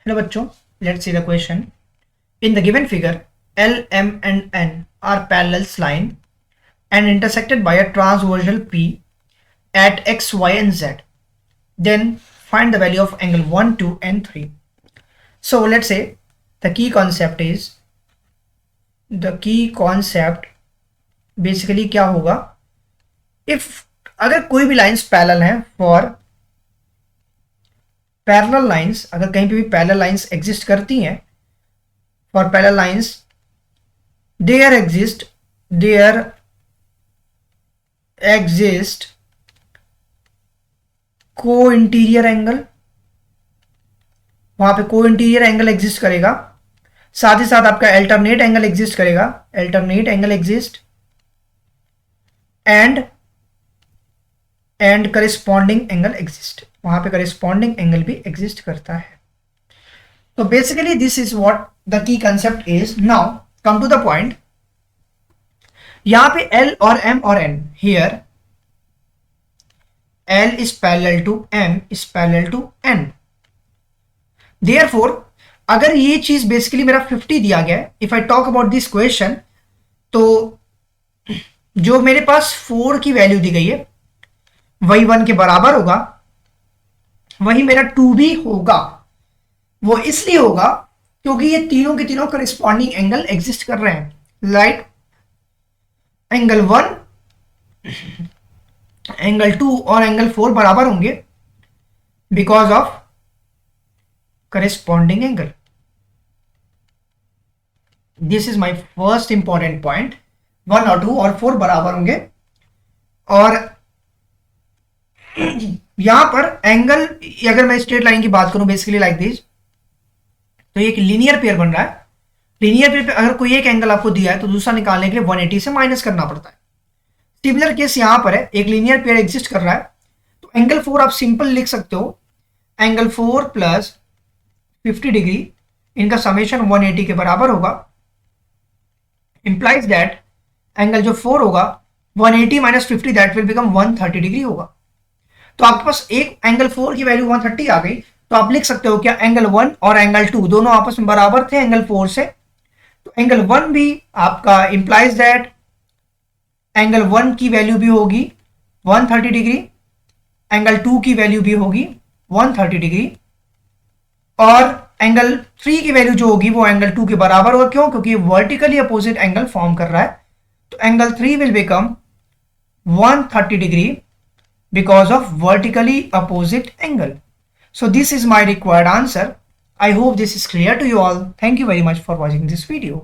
Hello bachcho, let's see the question. In the given figure, L, M and N are parallel line and intersected by a transversal P at X, Y and Z. Then find the value of angle 1, 2 and 3. So let's say the key concept basically क्या होगा, if अगर कोई भी lines parallel हैं for parallel lines, अगर कहीं पे भी पैरेलल लाइन्स एग्जिस्ट करती हैं, for parallel lines there exist को इंटीरियर एंगल, वहां पे को इंटीरियर एंगल एग्जिस्ट करेगा, साथ ही साथ आपका अल्टरनेट एंगल एग्जिस्ट करेगा, alternate angle exist and corresponding angle exist, वहां पे करिस्पॉन्डिंग एंगल भी एग्जिस्ट करता है. तो basically this is what the key concept is. Now come to the point. यहां पे L और M और N, here L is parallel to M is parallel to N. Therefore अगर ये चीज बेसिकली मेरा 50 दिया गया है, if I talk about this question, तो जो मेरे पास 4 की वैल्यू दी गई है वही 1 के बराबर होगा, वही मेरा 2 भी होगा. वो इसलिए होगा क्योंकि ये तीनों के तीनों करिस्पॉन्डिंग एंगल एग्जिस्ट कर रहे हैं. लाइक एंगल 1, एंगल 2 और एंगल 4 बराबर होंगे because of corresponding angle. This is my first important point. 1 और 2 और 4 बराबर होंगे. और यहां पर एंगल, अगर मैं स्ट्रेट लाइन की बात करूं बेसिकली लाइक दिस, तो एक लीनियर पेयर बन रहा है. लीनियर पेयर पे अगर कोई एक एंगल आपको दिया है तो दूसरा निकालने के लिए 180 से माइनस करना पड़ता है. सिमिलर केस यहां पर है, एक लीनियर पेयर एग्जिस्ट कर रहा है, तो एंगल 4 आप सिंपल लिख सकते हो, एंगल 4 प्लस 50 डिग्री, इनका समेशन 180 के बराबर होगा. इंप्लाइज दैट एंगल जो 4 होगा 180 minus 50 that will become 130 degree होगा. तो आपके पास एक एंगल 4 की वैल्यू 130 आ गई, तो आप लिख सकते हो क्या एंगल 1 और एंगल 2 दोनों आपस में बराबर थे एंगल 4 से. तो एंगल 1 भी आपका इंप्लाइज दैट एंगल 1 की वैल्यू भी होगी 130 डिग्री, एंगल 2 की वैल्यू भी होगी 130 डिग्री, और एंगल 3 की वैल्यू जो होगी वो एंगल 2 के बराबर होगा. क्यों? क्योंकि वर्टिकली अपोजिट एंगल फॉर्म कर रहा है. तो angle 3 will become 130 degree because of vertically opposite angle. So this is my required answer. I hope this is clear to you all. Thank you very much for watching this video.